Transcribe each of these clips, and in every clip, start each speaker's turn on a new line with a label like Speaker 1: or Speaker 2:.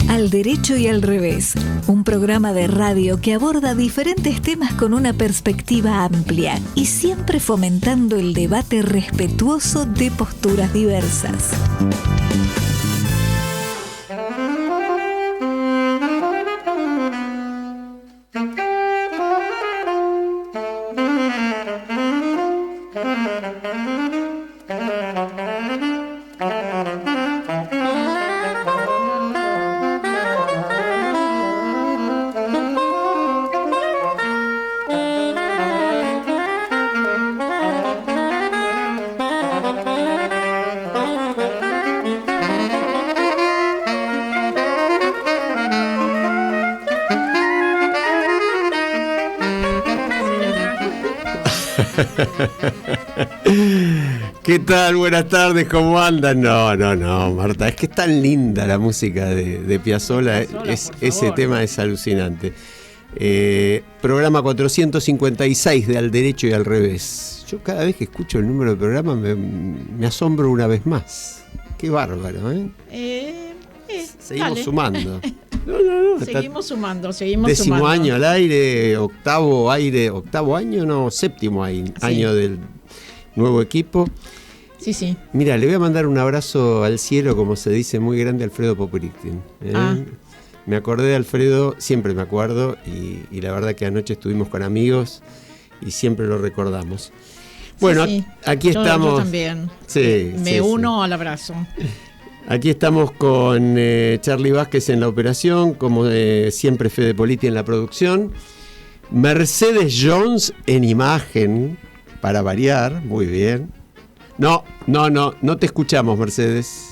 Speaker 1: Al Derecho y al Revés, un programa de radio que aborda diferentes temas con una perspectiva amplia y siempre fomentando el debate respetuoso de posturas diversas.
Speaker 2: ¿Qué tal? Buenas tardes, ¿cómo andan? No, Marta, es que es tan linda la música de Piazzolla, ese tema es alucinante. Programa 456 de Al Derecho y al Revés. Yo cada vez que escucho el número del programa me asombro una vez más. Qué bárbaro, ¿eh? Seguimos
Speaker 3: dale.
Speaker 2: Sumando.
Speaker 3: Seguimos sumando.
Speaker 2: Décimo año al aire, octavo año, no, séptimo año del nuevo equipo.
Speaker 3: Sí.
Speaker 2: Mira, le voy a mandar un abrazo al cielo, como se dice, muy grande a Alfredo Poprictin. Me acordé de Alfredo, siempre me acuerdo, y la verdad que anoche estuvimos con amigos y siempre lo recordamos. Bueno, sí. Aquí estamos.
Speaker 3: Yo también. Me uno al abrazo.
Speaker 2: Aquí estamos con Charly Vázquez en la operación, como siempre Fede Politi en la producción, Mercedes Jones en imagen, para variar, muy bien. No te escuchamos, Mercedes.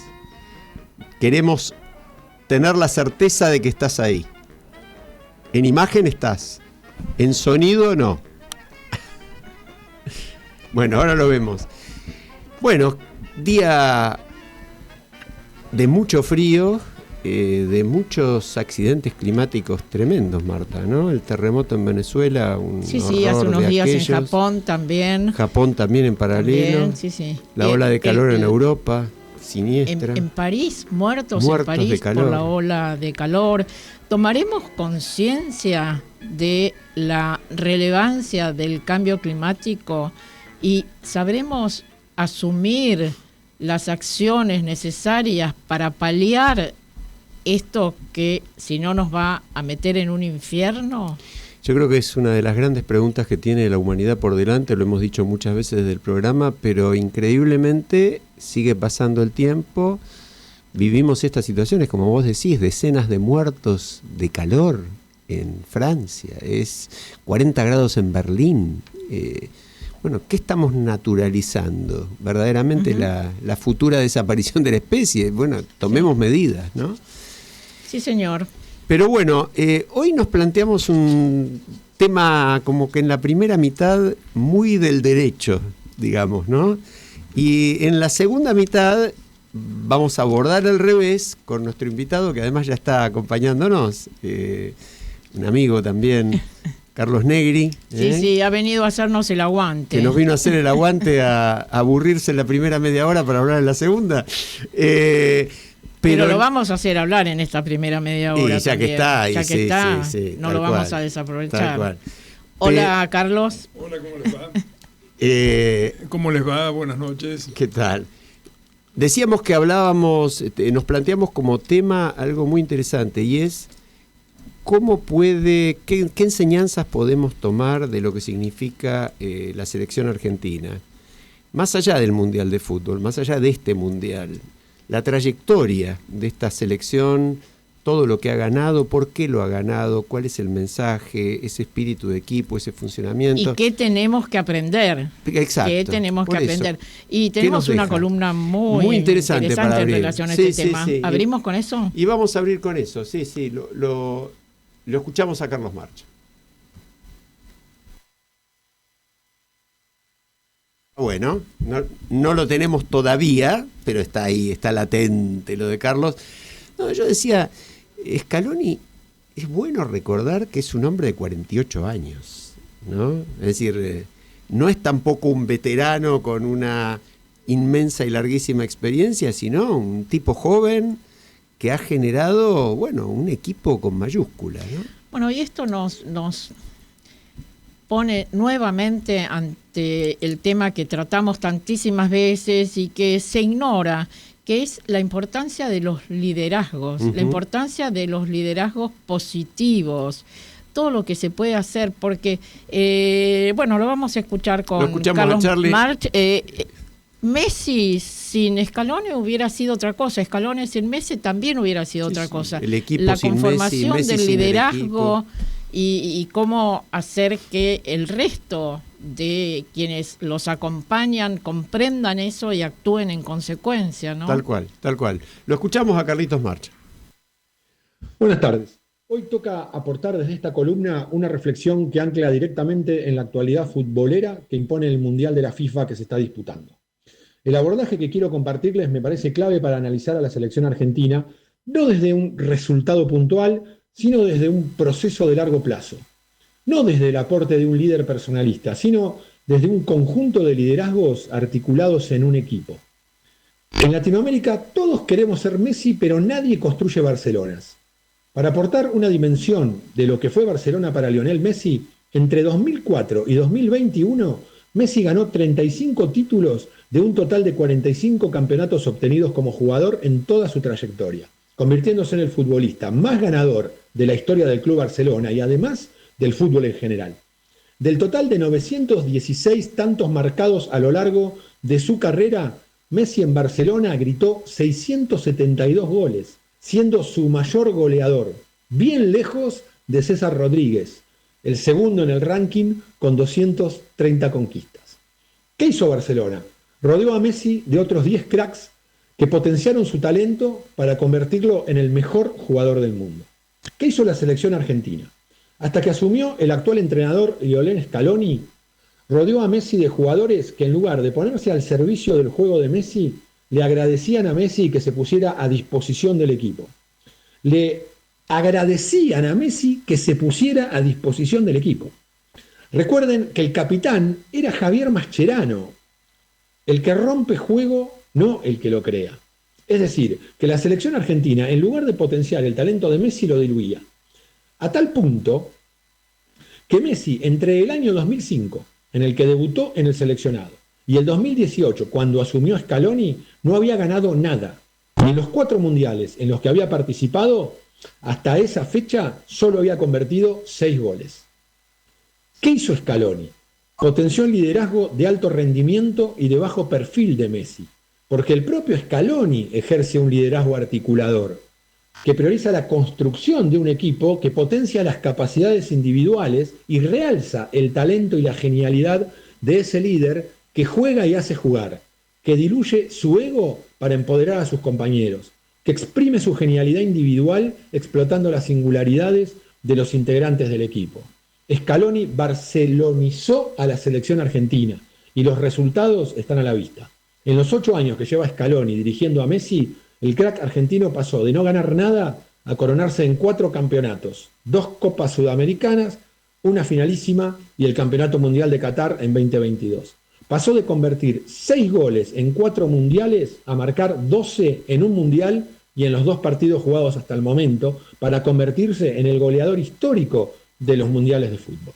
Speaker 2: Queremos tener la certeza de que estás ahí. En imagen estás, en sonido no. Bueno, ahora lo vemos. Bueno, día de mucho frío, de muchos accidentes climáticos tremendos, Marta, ¿no? El terremoto en Venezuela,
Speaker 3: Sí, hace unos días en Japón también.
Speaker 2: Japón también en paralelo.
Speaker 3: También, sí.
Speaker 2: La ola de calor en Europa, siniestra.
Speaker 3: En París, muertos en París
Speaker 2: de calor.
Speaker 3: Por la ola de calor. ¿Tomaremos conciencia de la relevancia del cambio climático y sabremos asumir las acciones necesarias para paliar esto que si no nos va a meter en un infierno?
Speaker 2: Yo creo que es una de las grandes preguntas que tiene la humanidad por delante, lo hemos dicho muchas veces desde el programa, pero increíblemente sigue pasando el tiempo, vivimos estas situaciones, como vos decís, decenas de muertos de calor en Francia, es 40 grados en Berlín. Bueno, ¿qué estamos naturalizando? Verdaderamente la futura desaparición de la especie. Bueno, tomemos medidas, ¿no?
Speaker 3: Sí, señor.
Speaker 2: Pero bueno, hoy nos planteamos un tema como que en la primera mitad muy del derecho, digamos, ¿no? Y en la segunda mitad vamos a abordar el revés con nuestro invitado, que además ya está acompañándonos, un amigo también, Carlos Negri.
Speaker 3: Sí, ha venido a hacernos el aguante.
Speaker 2: Que nos vino a hacer el aguante a aburrirse en la primera media hora para hablar en la segunda.
Speaker 3: Pero lo vamos a hacer hablar en esta primera media hora.
Speaker 2: Ya que está,
Speaker 3: no lo vamos a desaprovechar. Hola, Carlos.
Speaker 4: Hola, ¿cómo les va? ¿Cómo les va? Buenas noches.
Speaker 2: ¿Qué tal? Decíamos que nos planteamos como tema algo muy interesante, y es qué enseñanzas podemos tomar de lo que significa la selección argentina, más allá del Mundial de Fútbol, más allá de este Mundial, la trayectoria de esta selección, todo lo que ha ganado, por qué lo ha ganado, cuál es el mensaje, ese espíritu de equipo, ese funcionamiento.
Speaker 3: ¿Y qué tenemos que aprender?
Speaker 2: Exacto.
Speaker 3: ¿Qué tenemos que aprender? Y tenemos una columna muy interesante en relación a este tema.
Speaker 2: Sí.
Speaker 3: ¿Abrimos con eso?
Speaker 2: Y vamos a abrir con eso, sí. Lo escuchamos a Carlos March. Bueno, no lo tenemos todavía, pero está ahí, está latente lo de Carlos. No, yo decía, Scaloni, es bueno recordar que es un hombre de 48 años, ¿no? Es decir, no es tampoco un veterano con una inmensa y larguísima experiencia, sino un tipo joven que ha generado, bueno, un equipo con mayúsculas, ¿no?
Speaker 3: Bueno, y esto nos pone nuevamente ante el tema que tratamos tantísimas veces y que se ignora, que es la importancia de los liderazgos, la importancia de los liderazgos positivos, todo lo que se puede hacer, porque, bueno, lo vamos a escuchar con Carlos March. Messi sin Scaloni hubiera sido otra cosa, Scaloni sin Messi también hubiera sido otra cosa.
Speaker 2: El equipo
Speaker 3: la
Speaker 2: sin
Speaker 3: conformación
Speaker 2: Messi,
Speaker 3: del
Speaker 2: sin
Speaker 3: liderazgo y cómo hacer que el resto de quienes los acompañan comprendan eso y actúen en consecuencia, ¿no?
Speaker 2: Tal cual, tal cual. Lo escuchamos a Carlitos March.
Speaker 5: Buenas tardes. Hoy toca aportar desde esta columna una reflexión que ancla directamente en la actualidad futbolera que impone el Mundial de la FIFA que se está disputando. El abordaje que quiero compartirles me parece clave para analizar a la selección argentina, no desde un resultado puntual, sino desde un proceso de largo plazo. No desde el aporte de un líder personalista, sino desde un conjunto de liderazgos articulados en un equipo. En Latinoamérica todos queremos ser Messi, pero nadie construye Barcelonas. Para aportar una dimensión de lo que fue Barcelona para Lionel Messi, entre 2004 y 2021, Messi ganó 35 títulos de un total de 45 campeonatos obtenidos como jugador en toda su trayectoria, convirtiéndose en el futbolista más ganador de la historia del Club Barcelona y además del fútbol en general. Del total de 916 tantos marcados a lo largo de su carrera, Messi en Barcelona gritó 672 goles, siendo su mayor goleador, bien lejos de César Rodríguez, el segundo en el ranking con 230 conquistas. ¿Qué hizo Barcelona? Rodeó a Messi de otros 10 cracks que potenciaron su talento para convertirlo en el mejor jugador del mundo. ¿Qué hizo la selección argentina? Hasta que asumió el actual entrenador Lionel Scaloni, rodeó a Messi de jugadores que en lugar de ponerse al servicio del juego de Messi, le agradecían a Messi que se pusiera a disposición del equipo. Le agradecían a Messi que se pusiera a disposición del equipo. Recuerden que el capitán era Javier Mascherano, el que rompe juego, no el que lo crea. Es decir, que la selección argentina, en lugar de potenciar el talento de Messi, lo diluía. A tal punto que Messi, entre el año 2005, en el que debutó en el seleccionado, y el 2018, cuando asumió Scaloni, no había ganado nada. En los 4 mundiales en los que había participado, hasta esa fecha solo había convertido 6 goles. ¿Qué hizo Scaloni? Potenció el liderazgo de alto rendimiento y de bajo perfil de Messi, porque el propio Scaloni ejerce un liderazgo articulador, que prioriza la construcción de un equipo que potencia las capacidades individuales y realza el talento y la genialidad de ese líder que juega y hace jugar, que diluye su ego para empoderar a sus compañeros, que exprime su genialidad individual explotando las singularidades de los integrantes del equipo. Scaloni barcelonizó a la selección argentina y los resultados están a la vista. En los 8 años que lleva Scaloni dirigiendo a Messi, el crack argentino pasó de no ganar nada a coronarse en 4 campeonatos, 2 Copas Sudamericanas, una finalísima y el Campeonato Mundial de Qatar en 2022. Pasó de convertir 6 goles en 4 mundiales a marcar 12 en un mundial y en los 2 partidos jugados hasta el momento para convertirse en el goleador histórico de los mundiales de fútbol.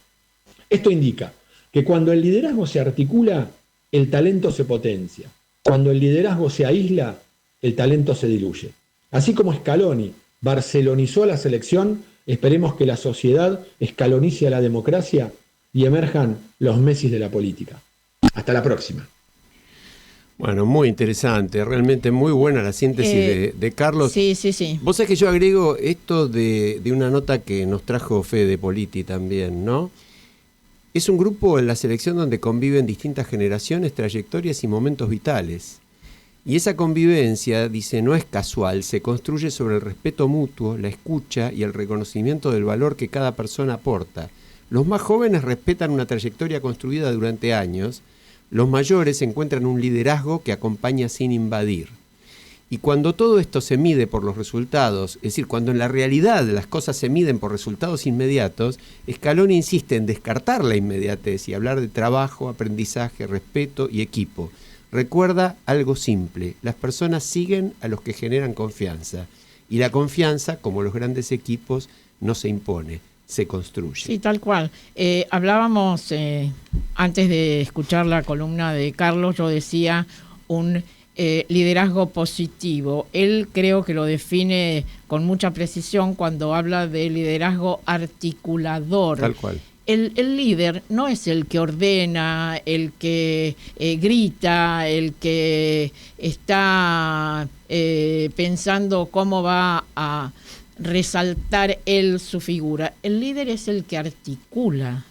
Speaker 5: Esto indica que cuando el liderazgo se articula, el talento se potencia. Cuando el liderazgo se aísla, el talento se diluye. Así como Scaloni barcelonizó a la selección, esperemos que la sociedad escalonice a la democracia y emerjan los Messis de la política. Hasta la próxima.
Speaker 2: Bueno, muy interesante, realmente muy buena la síntesis de Carlos.
Speaker 3: Sí.
Speaker 2: Vos sabés que yo agrego esto de una nota que nos trajo Fede Politi también, ¿no? Es un grupo en la selección donde conviven distintas generaciones, trayectorias y momentos vitales. Y esa convivencia, dice, no es casual, se construye sobre el respeto mutuo, la escucha y el reconocimiento del valor que cada persona aporta. Los más jóvenes respetan una trayectoria construida durante años. Los mayores encuentran un liderazgo que acompaña sin invadir. Y cuando todo esto se mide por los resultados, es decir, cuando en la realidad las cosas se miden por resultados inmediatos, Scaloni insiste en descartar la inmediatez y hablar de trabajo, aprendizaje, respeto y equipo. Recuerda algo simple, las personas siguen a los que generan confianza. Y la confianza, como los grandes equipos, no se impone, se construye.
Speaker 3: Sí, tal cual. Hablábamos, antes de escuchar la columna de Carlos, yo decía un liderazgo positivo. Él creo que lo define con mucha precisión cuando habla de liderazgo articulador.
Speaker 2: Tal cual.
Speaker 3: El líder no es el que ordena, el que grita, el que está pensando cómo va a resaltar él su figura. El líder es el que articula,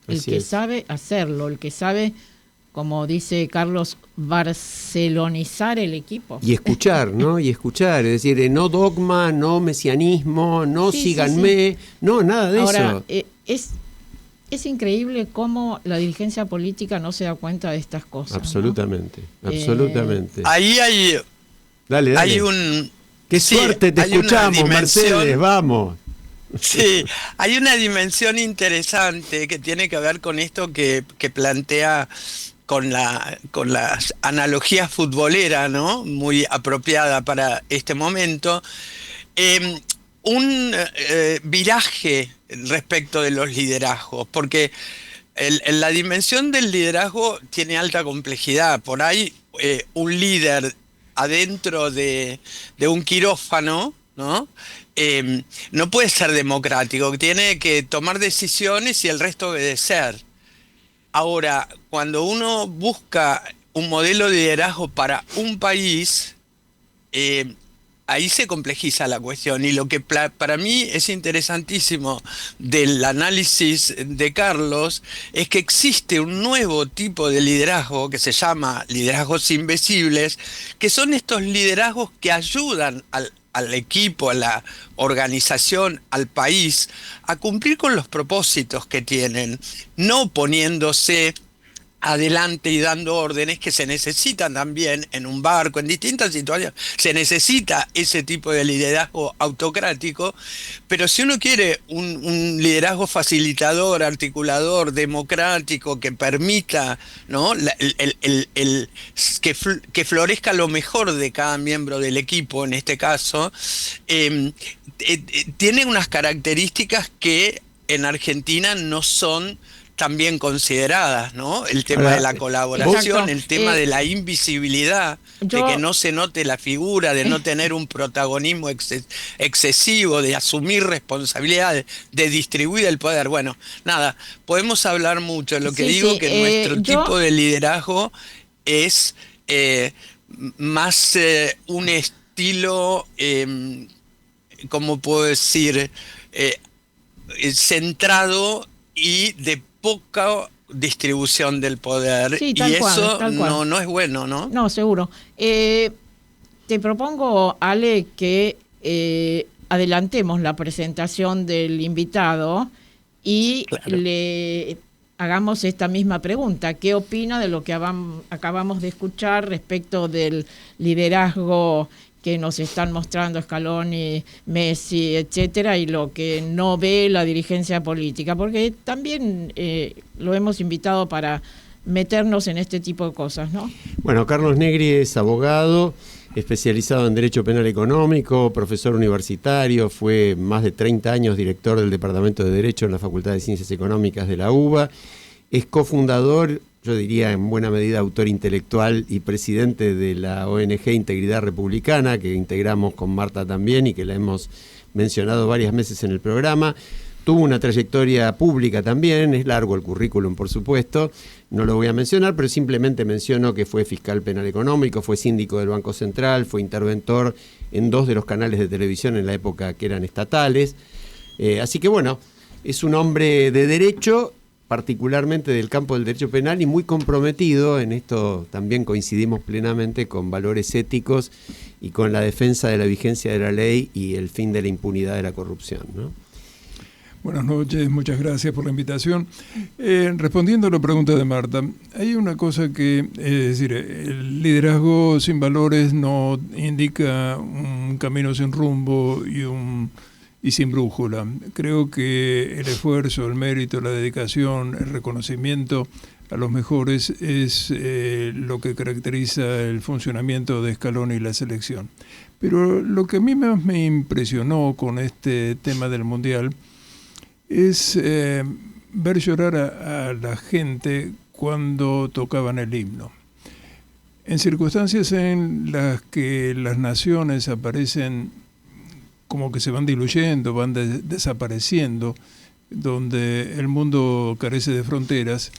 Speaker 3: el que sabe hacerlo, el que sabe, como dice Carlos, barcelonizar el equipo.
Speaker 2: Y escuchar, ¿no? Y escuchar, es decir, no dogma, no mesianismo, no síganme, no, nada de
Speaker 3: Ahora,
Speaker 2: eso.
Speaker 3: Es increíble cómo la dirigencia política no se da cuenta de estas cosas.
Speaker 2: Absolutamente,
Speaker 3: ¿no?
Speaker 2: absolutamente.
Speaker 6: Ahí hay...
Speaker 2: Dale.
Speaker 6: Hay un...
Speaker 2: Qué suerte, te escuchamos, Mercedes, vamos.
Speaker 6: Sí, hay una dimensión interesante que tiene que ver con esto que plantea con las analogías futboleras, ¿no? Muy apropiada para este momento. Un viraje respecto de los liderazgos, porque la dimensión del liderazgo tiene alta complejidad. Por ahí un líder adentro de un quirófano, ¿no? No puede ser democrático, tiene que tomar decisiones y el resto obedecer. Ahora, cuando uno busca un modelo de liderazgo para un país, ahí se complejiza la cuestión. Y lo que para mí es interesantísimo del análisis de Carlos es que existe un nuevo tipo de liderazgo que se llama liderazgos invisibles, que son estos liderazgos que ayudan al equipo, a la organización, al país, a cumplir con los propósitos que tienen, no poniéndose adelante y dando órdenes que se necesitan también en un barco, en distintas situaciones. Se necesita ese tipo de liderazgo autocrático, pero si uno quiere un liderazgo facilitador, articulador, democrático, que permita, ¿no? que florezca lo mejor de cada miembro del equipo, en este caso, tiene unas características que en Argentina no son también consideradas, ¿no? El tema de la colaboración,
Speaker 3: exacto.
Speaker 6: El tema de la invisibilidad, de que no se note la figura, de no tener un protagonismo excesivo, de asumir responsabilidades, de distribuir el poder. Bueno, nada, podemos hablar mucho. Lo que digo que nuestro tipo de liderazgo es más un estilo, ¿cómo puedo decir? Centrado y de poca distribución del poder,
Speaker 3: sí,
Speaker 6: y eso no es bueno, ¿no?
Speaker 3: No, seguro. Te propongo, Ale, que adelantemos la presentación del invitado y le hagamos esta misma pregunta. ¿Qué opina de lo que acabamos de escuchar respecto del liderazgo que nos están mostrando Scaloni, Messi, etcétera, y lo que no ve la dirigencia política? Porque también lo hemos invitado para meternos en este tipo de cosas, ¿no?
Speaker 2: Bueno, Carlos Negri es abogado, especializado en Derecho Penal Económico, profesor universitario, fue más de 30 años director del Departamento de Derecho en la Facultad de Ciencias Económicas de la UBA, es cofundador, yo diría en buena medida autor intelectual y presidente de la ONG Integridad Republicana, que integramos con Marta también y que la hemos mencionado varias veces en el programa. Tuvo una trayectoria pública también, es largo el currículum por supuesto, no lo voy a mencionar, pero simplemente menciono que fue fiscal penal económico, fue síndico del Banco Central, fue interventor en 2 de los canales de televisión en la época que eran estatales. Así que bueno, es un hombre de derecho, particularmente del campo del derecho penal, y muy comprometido, en esto también coincidimos plenamente, con valores éticos y con la defensa de la vigencia de la ley y el fin de la impunidad de la corrupción, ¿no?
Speaker 4: Buenas noches, muchas gracias por la invitación. Respondiendo a la pregunta de Marta, hay una cosa que, es decir, el liderazgo sin valores no indica un camino sin rumbo y y sin brújula. Creo que el esfuerzo, el mérito, la dedicación, el reconocimiento a los mejores es lo que caracteriza el funcionamiento de Scaloni y la selección. Pero lo que a mí más me impresionó con este tema del Mundial es ver llorar a la gente cuando tocaban el himno. En circunstancias en las que las naciones aparecen como que se van diluyendo, van desapareciendo, donde el mundo carece de fronteras,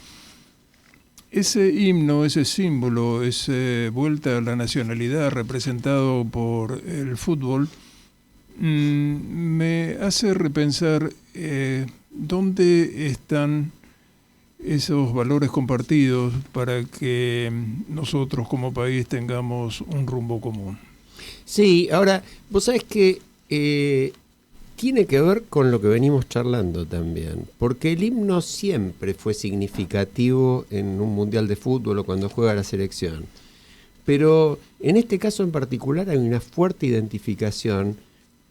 Speaker 4: ese himno, ese símbolo, esa vuelta a la nacionalidad representado por el fútbol, me hace repensar dónde están esos valores compartidos para que nosotros como país tengamos un rumbo común.
Speaker 2: Sí, ahora, vos sabés que tiene que ver con lo que venimos charlando también, porque el himno siempre fue significativo en un mundial de fútbol o cuando juega la selección. Pero en este caso en particular hay una fuerte identificación,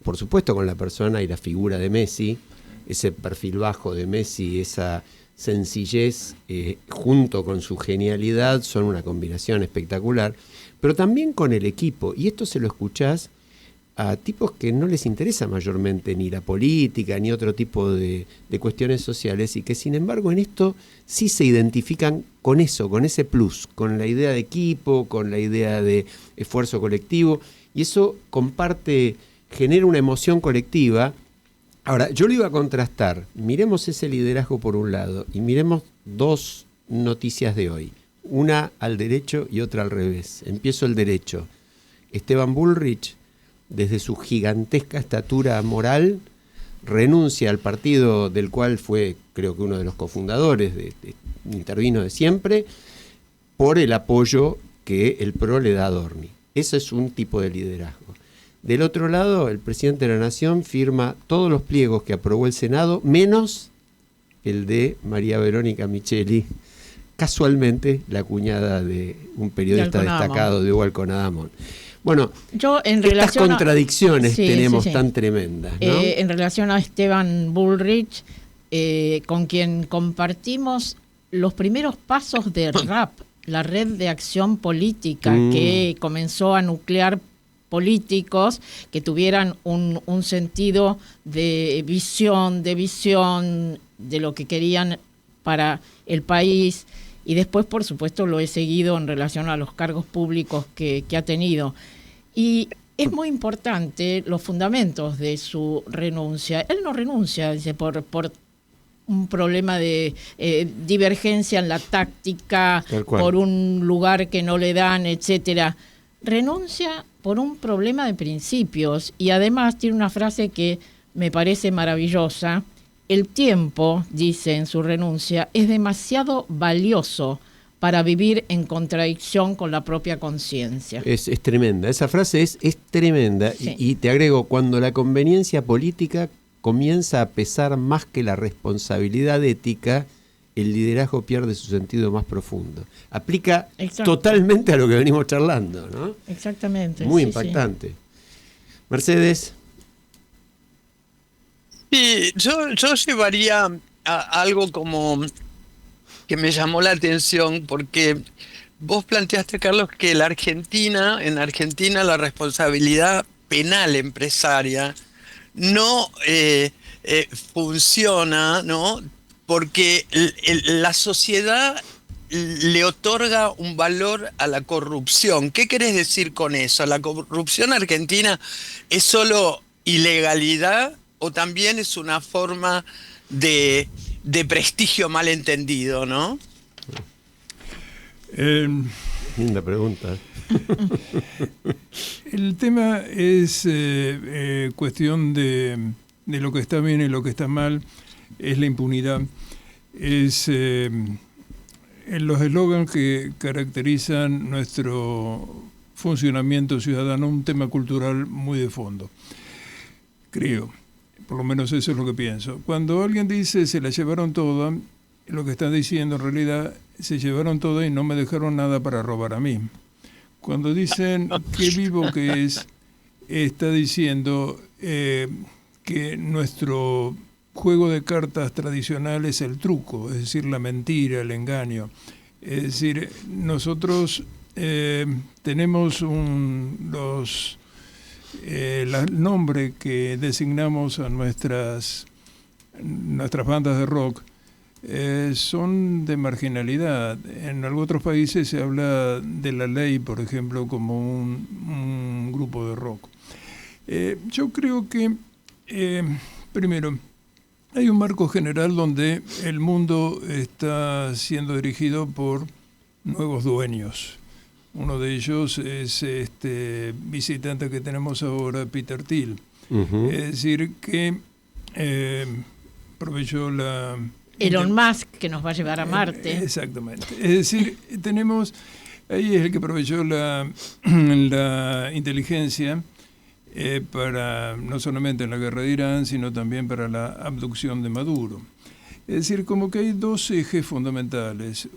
Speaker 2: por supuesto con la persona y la figura de Messi, ese perfil bajo de Messi, esa sencillez junto con su genialidad son una combinación espectacular, pero también con el equipo, y esto se lo escuchás a tipos que no les interesa mayormente ni la política ni otro tipo de cuestiones sociales y que sin embargo en esto sí se identifican con eso, con ese plus, con la idea de equipo, con la idea de esfuerzo colectivo, y eso genera una emoción colectiva. Ahora, yo lo iba a contrastar, miremos ese liderazgo por un lado y miremos dos noticias de hoy, una al derecho y otra al revés. Empiezo el derecho. Esteban Bullrich, desde su gigantesca estatura moral, renuncia al partido del cual fue, creo que uno de los cofundadores, intervino de siempre, por el apoyo que el PRO le da a Adorni. Eso es un tipo de liderazgo. Del otro lado, el presidente de la Nación firma todos los pliegos que aprobó el Senado, menos el de María Verónica Micheli, casualmente la cuñada de un periodista destacado de Hugo Alconadamón. Bueno,
Speaker 3: yo en
Speaker 2: estas contradicciones tenemos tan tremendas, ¿no?
Speaker 3: En relación a Esteban Bullrich, con quien compartimos los primeros pasos de RAP, la Red de Acción Política, que comenzó a nuclear políticos que tuvieran un sentido de visión de lo que querían para el país, y después, por supuesto, lo he seguido en relación a los cargos públicos que ha tenido. Y es muy importante los fundamentos de su renuncia. Él no renuncia, dice, por un problema de divergencia en la táctica, por un lugar que no le dan, etcétera. Renuncia por un problema de principios, y además tiene una frase que me parece maravillosa. El tiempo, dice en su renuncia, es demasiado valioso para vivir en contradicción con la propia conciencia.
Speaker 2: Es tremenda, esa frase es tremenda, sí. Y te agrego, cuando la conveniencia política comienza a pesar más que la responsabilidad ética, el liderazgo pierde su sentido más profundo. Aplica totalmente a lo que venimos charlando, ¿no?
Speaker 3: Exactamente.
Speaker 2: Muy impactante. Sí. Mercedes.
Speaker 6: Sí, yo llevaría a algo como que me llamó la atención, porque vos planteaste, Carlos, que en Argentina la responsabilidad penal empresaria no funciona, ¿no? Porque la sociedad le otorga un valor a la corrupción. ¿Qué querés decir con eso? ¿La corrupción argentina es solo ilegalidad o también es una forma de prestigio mal entendido, no?
Speaker 2: Linda pregunta.
Speaker 4: El tema es cuestión de lo que está bien y lo que está mal, es la impunidad, es los eslogans que caracterizan nuestro funcionamiento ciudadano, un tema cultural muy de fondo, creo. Por lo menos eso es lo que pienso. Cuando alguien dice se la llevaron toda, lo que está diciendo en realidad, se llevaron toda y no me dejaron nada para robar a mí. Cuando dicen qué vivo que es, está diciendo que nuestro juego de cartas tradicional es el truco, es decir, la mentira, el engaño. Es decir, nosotros tenemos el nombre que designamos a nuestras bandas de rock son de marginalidad. En algunos otros países se habla de La Ley, por ejemplo, como un grupo de rock. Yo creo que, primero, hay un marco general donde el mundo está siendo dirigido por nuevos dueños. Uno de ellos es este visitante que tenemos ahora, Peter Thiel. Uh-huh. Es decir, que proveyó la...
Speaker 3: Elon Musk, que nos va a llevar a Marte.
Speaker 4: Exactamente. Es decir, ahí es el que proveyó la inteligencia para, no solamente en la guerra de Irán, sino también para la abducción de Maduro. Es decir, como que hay dos ejes fundamentales.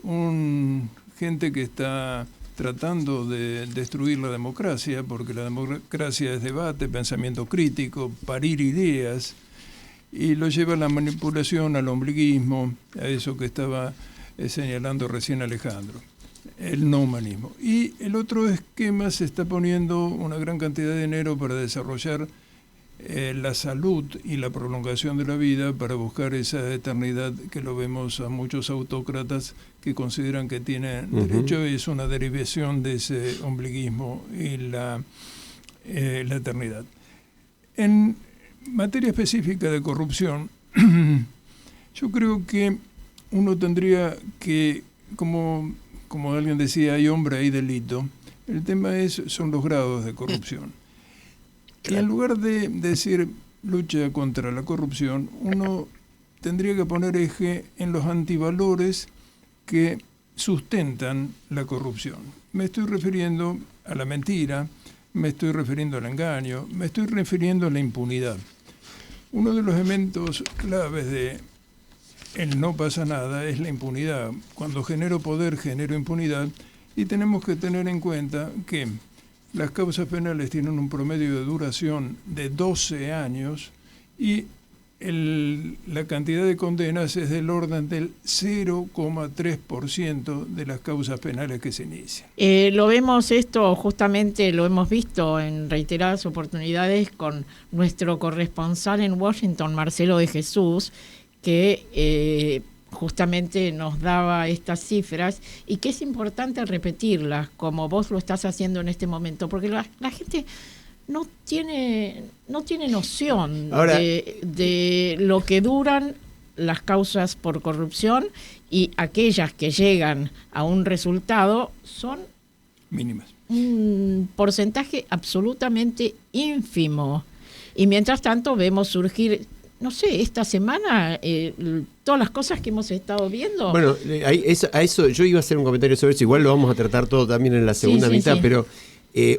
Speaker 4: Gente que está tratando de destruir la democracia, porque la democracia es debate, pensamiento crítico, parir ideas, y lo lleva a la manipulación, al ombliguismo, a eso que estaba señalando recién Alejandro, el no humanismo. Y el otro esquema se está poniendo una gran cantidad de dinero para desarrollar la salud y la prolongación de la vida, para buscar esa eternidad que lo vemos a muchos autócratas que consideran que tienen derecho, y es una derivación de ese ombliguismo y la eternidad. En materia específica de corrupción, yo creo que uno tendría que, como alguien decía, hay hombre, hay delito. El tema son los grados de corrupción. Y en lugar de decir lucha contra la corrupción, uno tendría que poner eje en los antivalores que sustentan la corrupción. Me estoy refiriendo a la mentira, me estoy refiriendo al engaño, me estoy refiriendo a la impunidad. Uno de los elementos claves de el no pasa nada es la impunidad. Cuando genero poder, genero impunidad, y tenemos que tener en cuenta que las causas penales tienen un promedio de duración de 12 años y la cantidad de condenas es del orden del 0,3% de las causas penales que se inician.
Speaker 3: Lo vemos esto, justamente lo hemos visto en reiteradas oportunidades con nuestro corresponsal en Washington, Marcelo de Jesús, que justamente nos daba estas cifras y que es importante repetirlas, como vos lo estás haciendo en este momento, porque la gente no tiene noción ahora, de lo que duran las causas por corrupción, y aquellas que llegan a un resultado son
Speaker 4: mínimas.
Speaker 3: Un porcentaje absolutamente ínfimo. Y mientras tanto vemos surgir, no sé, esta semana, todas las cosas que hemos estado viendo.
Speaker 2: Bueno, a eso yo iba a hacer un comentario sobre eso, igual lo vamos a tratar todo también en la segunda mitad, pero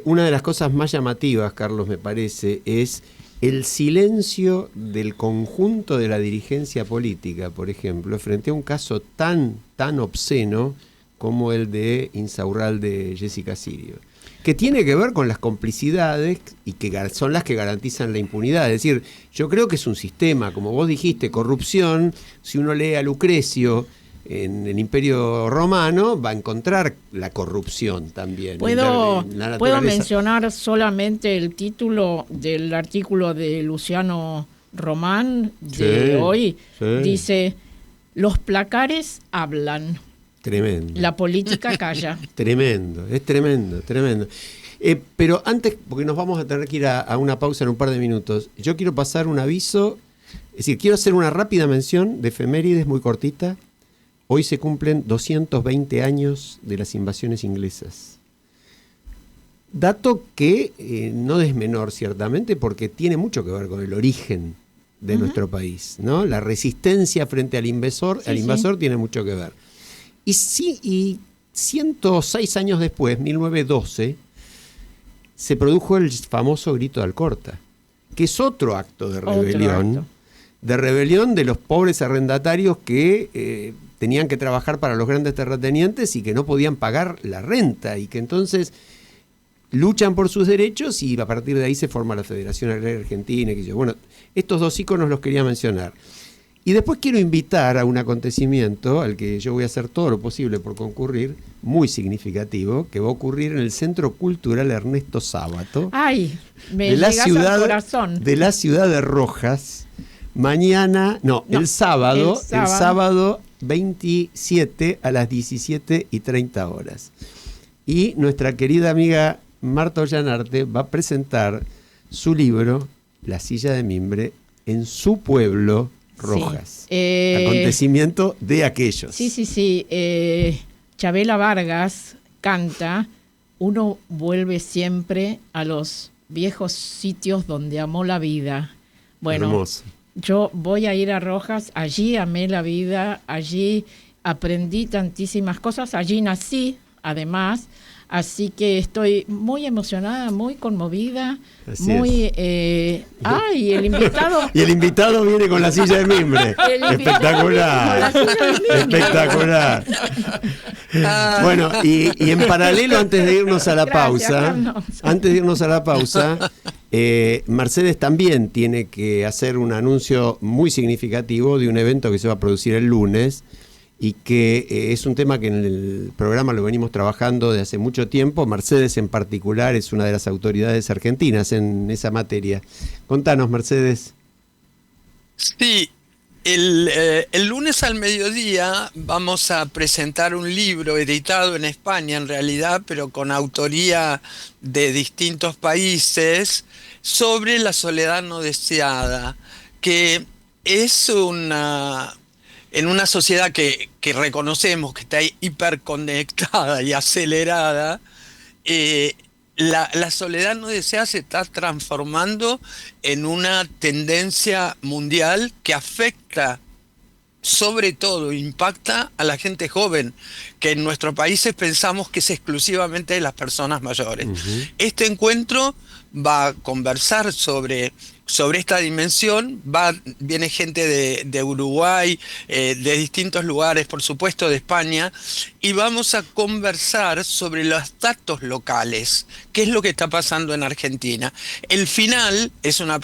Speaker 2: una de las cosas más llamativas, Carlos, me parece, es el silencio del conjunto de la dirigencia política, por ejemplo, frente a un caso tan obsceno como el de Insaurralde Jessica Sirio, que tiene que ver con las complicidades y que son las que garantizan la impunidad. Es decir, yo creo que es un sistema, como vos dijiste, corrupción. Si uno lee a Lucrecio en el Imperio Romano, va a encontrar la corrupción también.
Speaker 3: ¿Puedo mencionar solamente el título del artículo de Luciano Román de hoy? Sí. Dice: los placares hablan.
Speaker 2: Tremendo.
Speaker 3: La política calla.
Speaker 2: Tremendo, es tremendo. Pero antes, porque nos vamos a tener que ir a una pausa en un par de minutos, yo quiero pasar un aviso, es decir, quiero hacer una rápida mención de efemérides muy cortita. Hoy se cumplen 220 años de las invasiones inglesas. Dato que no es menor, ciertamente, porque tiene mucho que ver con el origen de nuestro país, ¿no? La resistencia frente al invasor tiene mucho que ver. Y 106 años después, 1912, se produjo el famoso Grito de Alcorta, que es otro acto de rebelión, de los pobres arrendatarios que tenían que trabajar para los grandes terratenientes y que no podían pagar la renta, y que entonces luchan por sus derechos y a partir de ahí se forma la Federación Agraria Argentina. Bueno, estos dos íconos los quería mencionar. Y después quiero invitar a un acontecimiento al que yo voy a hacer todo lo posible por concurrir, muy significativo, que va a ocurrir en el Centro Cultural Ernesto Sábato.
Speaker 3: ¡Ay! Me llegas al corazón.
Speaker 2: De la ciudad de Rojas. El sábado 27 a las 17:30 horas. Y nuestra querida amiga Marta Ollanarte va a presentar su libro, La Silla de Mimbre, en su pueblo, Rojas.
Speaker 3: Sí.
Speaker 2: Acontecimiento de aquellos.
Speaker 3: Sí. Chabela Vargas canta: uno vuelve siempre a los viejos sitios donde amó la vida. Bueno,
Speaker 2: hermoso.
Speaker 3: Yo voy a ir a Rojas, allí amé la vida, allí aprendí tantísimas cosas, allí nací además, así que estoy muy emocionada, muy conmovida,
Speaker 2: Así
Speaker 3: muy... ¡Ay, el invitado!
Speaker 2: Y el invitado viene con la silla de mimbre. Espectacular. Espectacular. Bueno, y en paralelo, antes de irnos a la pausa, Mercedes también tiene que hacer un anuncio muy significativo de un evento que se va a producir el lunes y que es un tema que en el programa lo venimos trabajando de hace mucho tiempo. Mercedes en particular es una de las autoridades argentinas en esa materia. Contanos, Mercedes.
Speaker 6: Sí, el lunes al mediodía vamos a presentar un libro editado en España en realidad, pero con autoría de distintos países, sobre la soledad no deseada, que es en una sociedad que reconocemos que está hiperconectada y acelerada, la soledad no deseada se está transformando en una tendencia mundial que afecta, sobre todo, impacta a la gente joven, que en nuestros países pensamos que es exclusivamente de las personas mayores. Este encuentro va a conversar sobre esta dimensión. Viene gente de Uruguay, de distintos lugares, por supuesto de España, y vamos a conversar sobre los datos locales, qué es lo que está pasando en Argentina. El final es una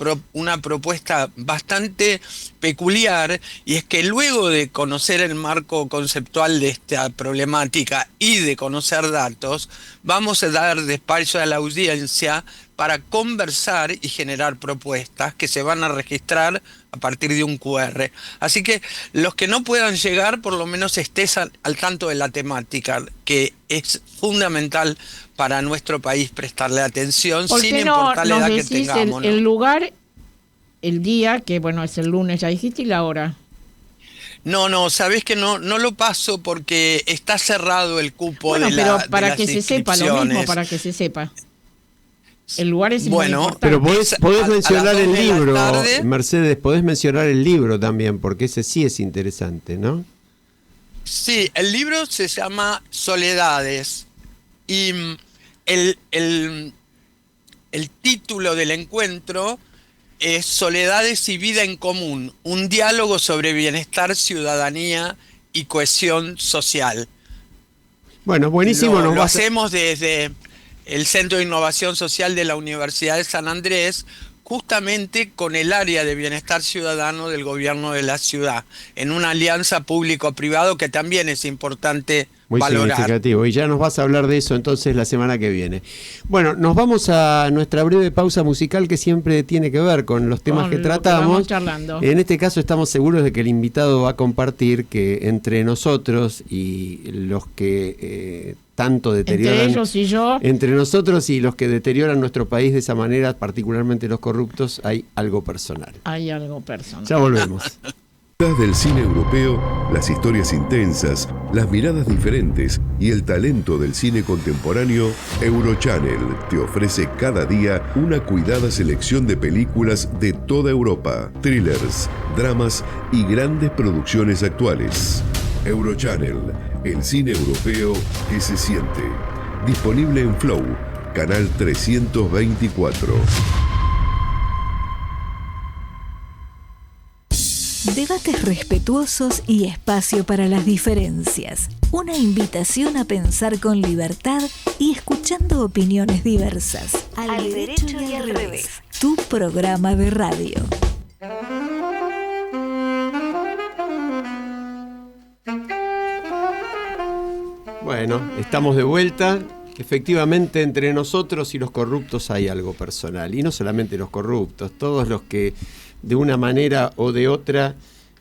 Speaker 6: propuesta bastante peculiar, y es que luego de conocer el marco conceptual de esta problemática y de conocer datos, vamos a dar espacio a la audiencia para conversar y generar propuestas que se van a registrar a partir de un QR. Así que los que no puedan llegar, por lo menos estés al tanto de la temática, que es fundamental para nuestro país prestarle atención, sin importar la edad que tengamos.
Speaker 3: El lugar, el día, que bueno, es el lunes, ya dijiste, y la hora.
Speaker 6: No, sabés que no lo paso porque está cerrado el cupo
Speaker 3: bueno,
Speaker 6: de
Speaker 3: pero
Speaker 6: las
Speaker 3: para que se sepa, lo mismo, para que se sepa. El lugar es muy importante.
Speaker 2: Pero podés mencionar el libro, Mercedes, podés mencionar el libro también, porque ese sí es interesante, ¿no?
Speaker 6: Sí, el libro se llama Soledades y el título del encuentro es Soledades y vida en común, un diálogo sobre bienestar, ciudadanía y cohesión social.
Speaker 2: Bueno, buenísimo.
Speaker 6: Lo hacemos desde el Centro de Innovación Social de la Universidad de San Andrés, justamente con el área de bienestar ciudadano del gobierno de la ciudad, en una alianza público-privado que también es importante
Speaker 2: muy
Speaker 6: valorar.
Speaker 2: Significativo, y ya nos vas a hablar de eso entonces la semana que viene. Bueno, nos vamos a nuestra breve pausa musical que siempre tiene que ver con los temas que tratamos. En este caso estamos seguros de que el invitado va a compartir que entre nosotros y los que tanto deterioran, entre nosotros y los que deterioran nuestro país de esa manera, particularmente los corruptos, hay algo personal. Ya volvemos.
Speaker 7: Del cine europeo, las historias intensas, las miradas diferentes y el talento del cine contemporáneo, Eurochannel te ofrece cada día una cuidada selección de películas de toda Europa, thrillers, dramas y grandes producciones actuales. Eurochannel, el cine europeo que se siente. Disponible en Flow, canal 324.
Speaker 1: Debates respetuosos y espacio para las diferencias. Una invitación a pensar con libertad y escuchando opiniones diversas. Al derecho y al revés. Tu programa de radio.
Speaker 2: Bueno, estamos de vuelta. Efectivamente, entre nosotros y los corruptos hay algo personal. Y no solamente los corruptos, todos los que de una manera o de otra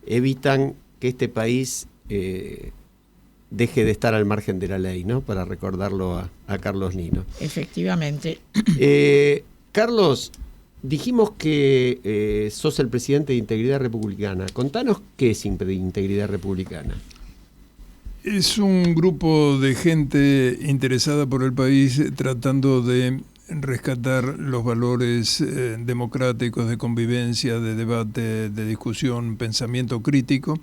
Speaker 2: evitan que este país deje de estar al margen de la ley, ¿no? Para recordarlo a Carlos Nino.
Speaker 3: Efectivamente.
Speaker 2: Carlos, dijimos que sos el presidente de Integridad Republicana. Contanos qué es Integridad Republicana.
Speaker 4: Es un grupo de gente interesada por el país tratando de rescatar los valores democráticos de convivencia, de debate, de discusión, pensamiento crítico,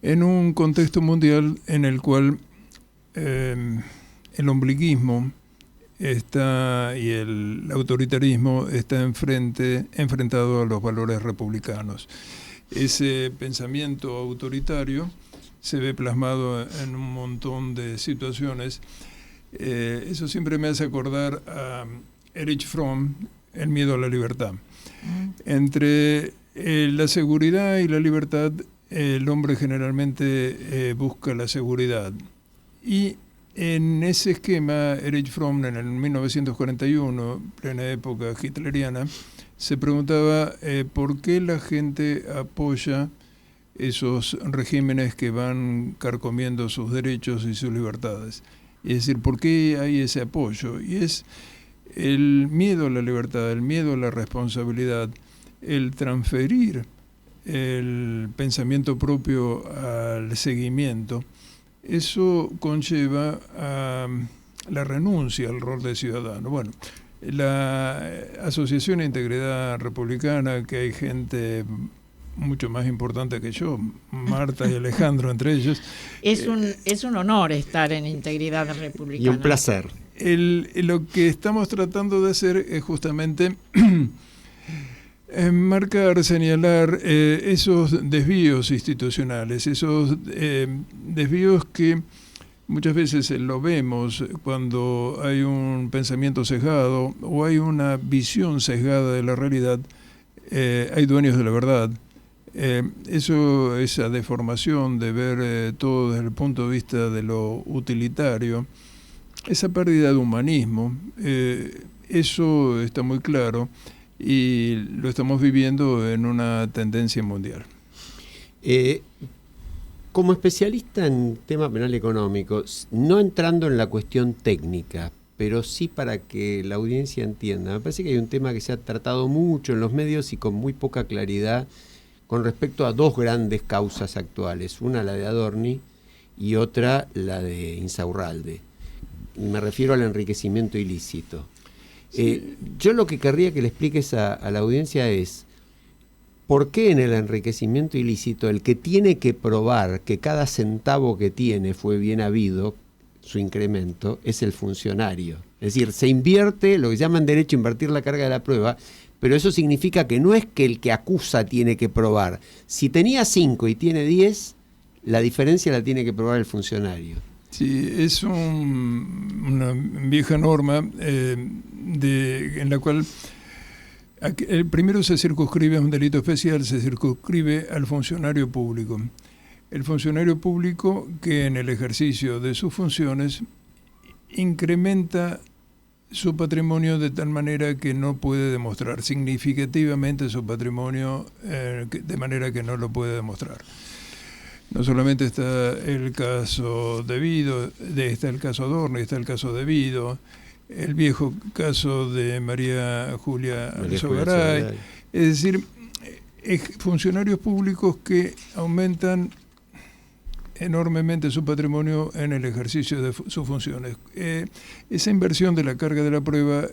Speaker 4: en un contexto mundial en el cual el ombliguismo y el autoritarismo está enfrentado a los valores republicanos. Ese pensamiento autoritario se ve plasmado en un montón de situaciones. Eso siempre me hace acordar a Erich Fromm, El miedo a la libertad. Entre la seguridad y la libertad, el hombre generalmente busca la seguridad. Y en ese esquema, Erich Fromm, en el 1941, plena época hitleriana, se preguntaba por qué la gente apoya esos regímenes que van carcomiendo sus derechos y sus libertades. Es decir, ¿por qué hay ese apoyo? Y es el miedo a la libertad, el miedo a la responsabilidad, el transferir el pensamiento propio al seguimiento. Eso conlleva a la renuncia al rol de ciudadano. Bueno, la Asociación Integridad Republicana, que hay gente mucho más importante que yo, Marta y Alejandro entre ellos.
Speaker 3: Es un honor estar en Integridad Republicana.
Speaker 2: Y un placer.
Speaker 4: Lo que estamos tratando de hacer es justamente marcar, señalar esos desvíos institucionales, esos desvíos que muchas veces lo vemos cuando hay un pensamiento sesgado o hay una visión sesgada de la realidad, hay dueños de la verdad. Esa deformación de ver todo desde el punto de vista de lo utilitario, esa pérdida de humanismo, eso está muy claro y lo estamos viviendo en una tendencia mundial.
Speaker 2: Como especialista en tema penal económico, no entrando en la cuestión técnica, pero sí para que la audiencia entienda, me parece que hay un tema que se ha tratado mucho en los medios y con muy poca claridad con respecto a dos grandes causas actuales, una la de Adorni y otra la de Insaurralde. Me refiero al enriquecimiento ilícito. Sí. Yo lo que querría que le expliques a la audiencia es por qué en el enriquecimiento ilícito el que tiene que probar que cada centavo que tiene fue bien habido, su incremento, es el funcionario. Es decir, se invierte, lo que llaman derecho a invertir la carga de la prueba, pero eso significa que no es que el que acusa tiene que probar. Si tenía 5 y tiene 10, la diferencia la tiene que probar el funcionario.
Speaker 4: Sí, es una vieja norma en la cual el primero se circunscribe a un delito especial, se circunscribe al funcionario público. El funcionario público que en el ejercicio de sus funciones incrementa su patrimonio de tal manera que no puede demostrar significativamente su patrimonio de manera que no lo puede demostrar. No solamente está el caso Devido, está el caso Adorni, está el caso Devido, el viejo caso de María Julia Alzogaray. Es decir, funcionarios públicos que aumentan enormemente su patrimonio en el ejercicio de sus funciones. Esa inversión de la carga de la prueba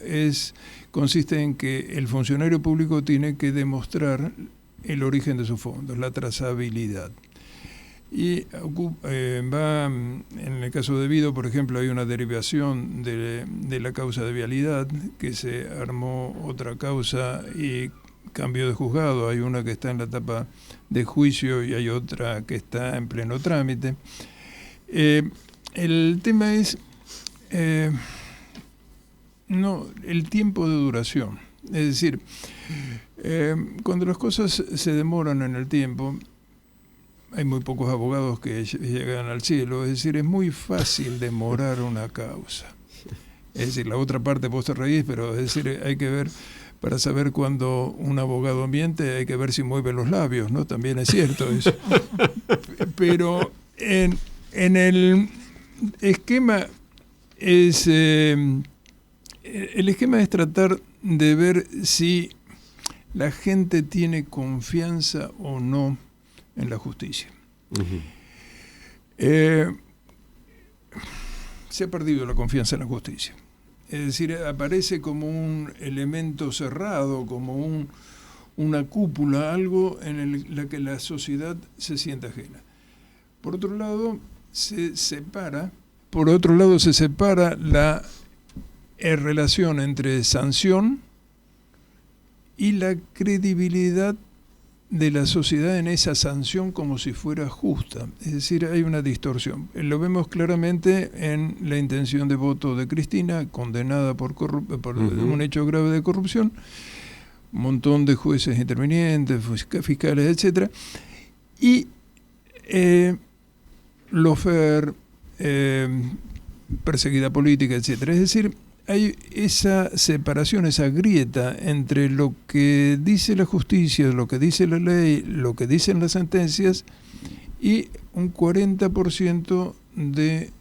Speaker 4: consiste en que el funcionario público tiene que demostrar el origen de sus fondos, la trazabilidad. Y en el caso de Vido, por ejemplo, hay una derivación de la causa de vialidad, que se armó otra causa y cambio de juzgado, hay una que está en la etapa de juicio y hay otra que está en pleno trámite. El tema es el tiempo de duración. Es decir, cuando las cosas se demoran en el tiempo, hay muy pocos abogados que llegan al cielo. Es decir, es muy fácil demorar una causa. Es decir, la otra parte vos te reís, pero es decir, hay que ver, para saber cuando un abogado miente, hay que ver si mueve los labios, ¿no? También es cierto eso. Pero en el esquema es el esquema es tratar de ver si la gente tiene confianza o no en la justicia. Uh-huh. Se ha perdido la confianza en la justicia. Es decir, aparece como un elemento cerrado, como una cúpula, algo en la que la sociedad se siente ajena. Por otro lado, se separa la relación entre sanción y la credibilidad de la sociedad en esa sanción como si fuera justa. Es decir, hay una distorsión. Lo vemos claramente en la intención de voto de Cristina, condenada por un hecho grave de corrupción, un montón de jueces intervinientes, fiscales, etcétera, y Lofer, perseguida política, etcétera. Es decir, hay esa separación, esa grieta entre lo que dice la justicia, lo que dice la ley, lo que dicen las sentencias y un 40% de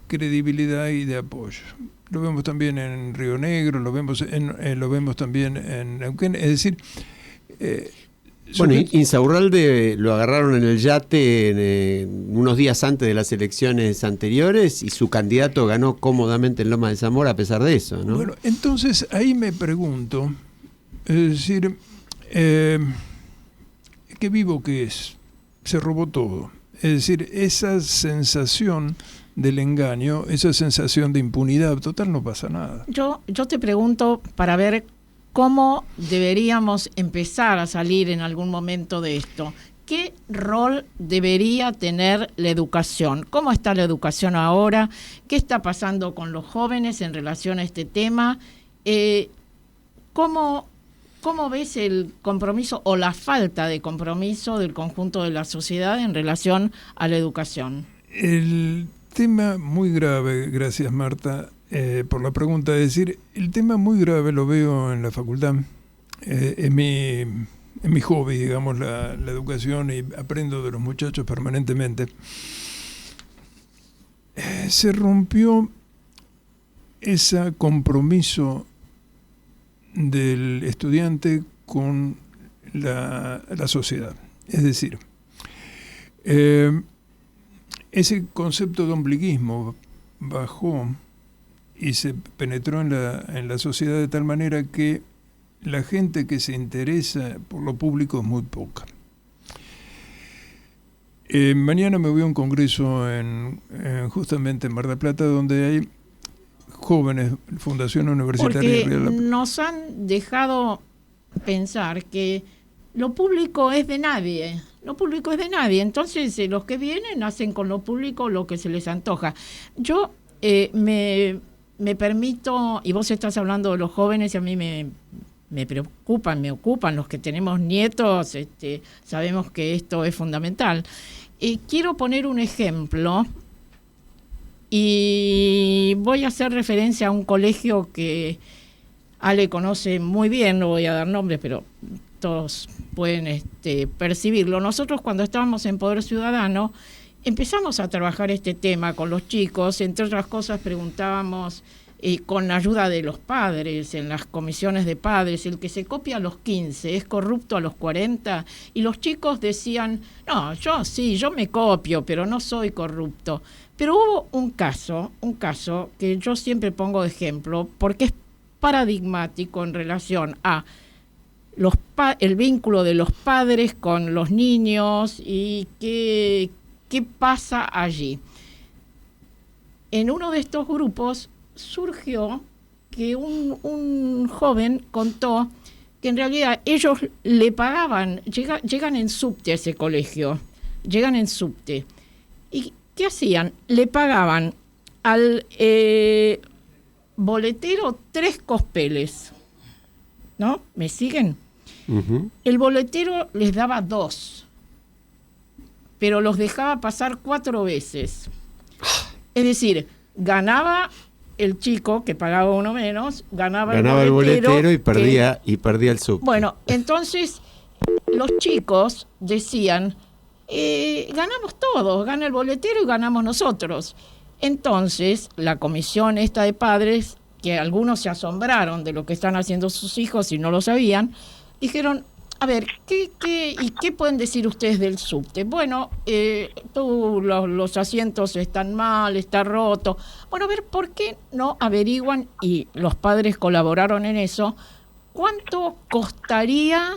Speaker 4: credibilidad y de apoyo. Lo vemos también en Río Negro, lo vemos también en Neuquén. Es decir,
Speaker 2: bueno, Insaurralde lo agarraron en el yate unos días antes de las elecciones anteriores y su candidato ganó cómodamente en Lomas de Zamora a pesar de eso, ¿no?
Speaker 4: Bueno, entonces ahí me pregunto, es decir, ¿qué vivo que es? Se robó todo. Es decir, esa sensación del engaño, esa sensación de impunidad, total, no pasa nada.
Speaker 3: Yo te pregunto para ver ¿cómo deberíamos empezar a salir en algún momento de esto? ¿Qué rol debería tener la educación? ¿Cómo está la educación ahora? ¿Qué está pasando con los jóvenes en relación a este tema? ¿Cómo ves el compromiso o la falta de compromiso del conjunto de la sociedad en relación a la educación?
Speaker 4: El tema muy grave, gracias Marta, por la pregunta, es decir, el tema muy grave lo veo en la facultad, es mi hobby, digamos, la educación, y aprendo de los muchachos permanentemente. Se rompió ese compromiso del estudiante con la sociedad, es decir, ese concepto de ombliguismo bajó y se penetró en la sociedad de tal manera que la gente que se interesa por lo público es muy poca. Mañana me voy a un congreso justamente en Mar del Plata, donde hay jóvenes, Fundación Universitaria.
Speaker 3: Porque nos han dejado pensar que lo público es de nadie. Lo público es de nadie. Entonces, los que vienen hacen con lo público lo que se les antoja. Yo me permito, y vos estás hablando de los jóvenes y a mí me ocupan los que tenemos nietos, sabemos que esto es fundamental. Quiero poner un ejemplo y voy a hacer referencia a un colegio que Ale conoce muy bien, no voy a dar nombres, pero todos pueden percibirlo. Nosotros cuando estábamos en Poder Ciudadano empezamos a trabajar este tema con los chicos, entre otras cosas preguntábamos con la ayuda de los padres, en las comisiones de padres, el que se copia a los 15 es corrupto a los 40, y los chicos decían, no, yo me copio, pero no soy corrupto. Pero hubo un caso que yo siempre pongo de ejemplo, porque es paradigmático en relación a el vínculo de los padres con los niños y qué pasa allí. En uno de estos grupos surgió que un joven contó que en realidad ellos le pagaban, llegan en subte a ese colegio, llegan en subte. ¿Y qué hacían? Le pagaban al boletero 3 cospeles, ¿no? ¿Me siguen?
Speaker 2: Ujú.
Speaker 3: El boletero les daba 2, pero los dejaba pasar 4 veces. Es decir, ganaba el chico, que pagaba uno menos, ganaba
Speaker 2: Ganaba el boletero y perdía,
Speaker 3: que-
Speaker 2: y perdía el sub.
Speaker 3: Bueno, entonces los chicos decían, ganamos todos, gana el boletero y ganamos nosotros. Entonces, la comisión esta de padres, que algunos se asombraron de lo que están haciendo sus hijos y no lo sabían, dijeron, a ver, ¿qué pueden decir ustedes del subte? Bueno, los asientos están mal, está roto. Bueno, a ver, ¿por qué no averiguan? Y los padres colaboraron en eso. ¿Cuánto costaría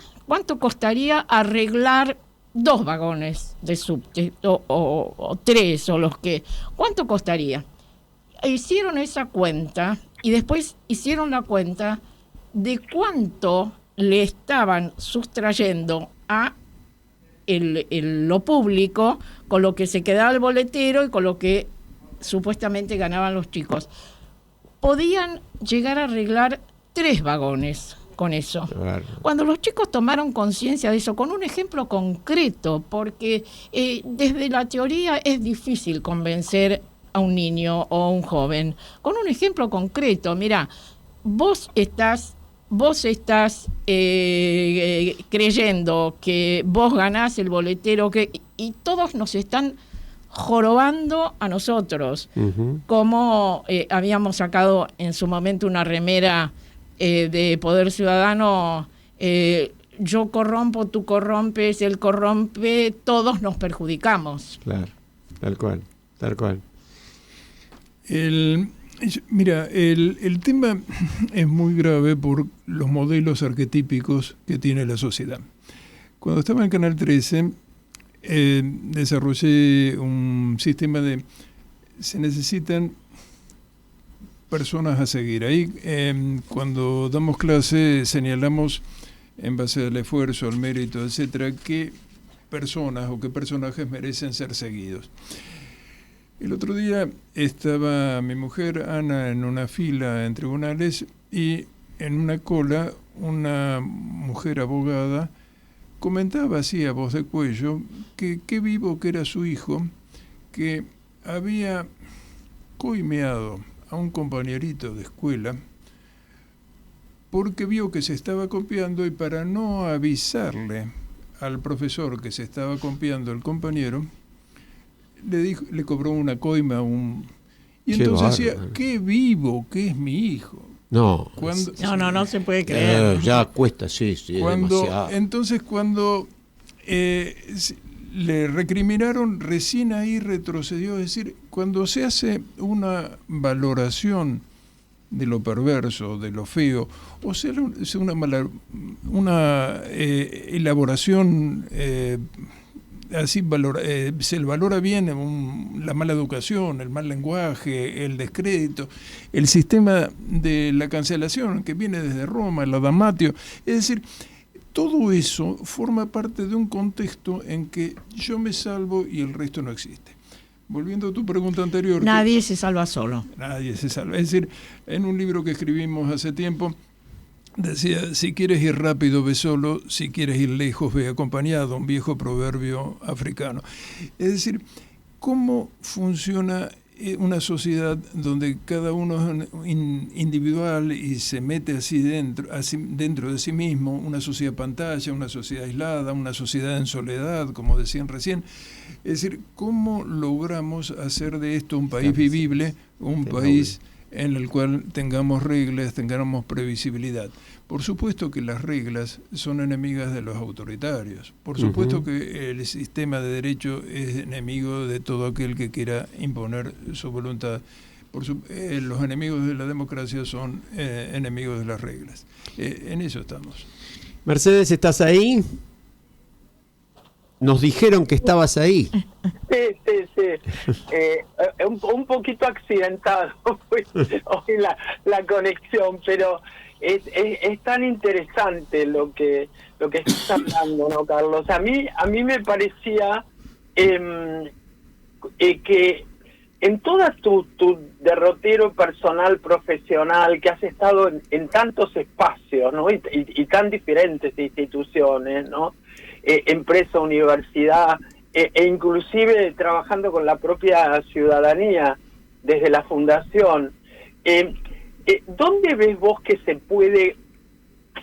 Speaker 3: arreglar 2 vagones de subte o 3 o los que? ¿Cuánto costaría? Hicieron esa cuenta y después hicieron la cuenta de cuánto le estaban sustrayendo a lo público con lo que se quedaba el boletero y con lo que supuestamente ganaban los chicos. Podían llegar a arreglar 3 vagones con eso.
Speaker 2: Claro.
Speaker 3: Cuando los chicos tomaron conciencia de eso, con un ejemplo concreto, porque desde la teoría es difícil convencer a un niño o a un joven, con un ejemplo concreto, mira, vos estás creyendo que vos ganás el boletero y todos nos están jorobando a nosotros.
Speaker 2: Ujú.
Speaker 3: Como habíamos sacado en su momento una remera de Poder Ciudadano, yo corrompo, tú corrompes, él corrompe, todos nos perjudicamos.
Speaker 2: Claro, tal cual, tal cual.
Speaker 4: Mira, el tema es muy grave por los modelos arquetípicos que tiene la sociedad. Cuando estaba en Canal 13, desarrollé un sistema de... Se necesitan personas a seguir. Ahí, cuando damos clase, señalamos, en base al esfuerzo, al mérito, etcétera, qué personas o qué personajes merecen ser seguidos. El otro día estaba mi mujer, Ana, en una fila en tribunales y en una cola una mujer abogada comentaba así a voz de cuello que qué vivo que era su hijo, que había coimeado a un compañerito de escuela porque vio que se estaba copiando y para no avisarle al profesor que se estaba copiando el compañero, le cobró una coima y
Speaker 2: Qué
Speaker 4: entonces decía,
Speaker 2: bárbaro.
Speaker 4: qué vivo que es mi hijo.
Speaker 2: No,
Speaker 4: Cuando,
Speaker 3: No se puede creer.
Speaker 2: ya cuesta, sí, demasiado.
Speaker 4: entonces cuando le recriminaron, recién ahí retrocedió. Es decir, cuando se hace una valoración de lo perverso, de lo feo, o sea una elaboración así se valora bien la mala educación, el mal lenguaje, el descrédito, el sistema de la cancelación que viene desde Roma, el adamatio. Es decir, todo eso forma parte de un contexto en que yo me salvo y el resto no existe. Volviendo a tu pregunta anterior.
Speaker 3: Nadie se salva solo.
Speaker 4: Nadie se salva. Es decir, en un libro que escribimos hace tiempo, decía, si quieres ir rápido, ve solo, si quieres ir lejos, ve acompañado, un viejo proverbio africano. Es decir, ¿cómo funciona una sociedad donde cada uno es individual y se mete así dentro de sí mismo, una sociedad pantalla, una sociedad aislada, una sociedad en soledad, como decían recién? Es decir, ¿cómo logramos hacer de esto un país vivible, un país en el cual tengamos reglas, tengamos previsibilidad? Por supuesto que las reglas son enemigas de los autoritarios. Por supuesto que el sistema de derecho es enemigo de todo aquel que quiera imponer su voluntad. Los enemigos de la democracia son enemigos de las reglas. En eso estamos.
Speaker 2: Mercedes, ¿estás ahí? Nos dijeron que estabas ahí.
Speaker 8: Sí. Un poquito accidentado hoy la conexión, pero Es tan interesante lo que estás hablando, ¿no, Carlos? A mí me parecía que en toda tu derrotero personal, profesional, que has estado en tantos espacios, ¿no? Y tan diferentes instituciones, ¿no? Empresa, universidad, e inclusive trabajando con la propia ciudadanía desde la fundación. ¿Dónde ves vos que se puede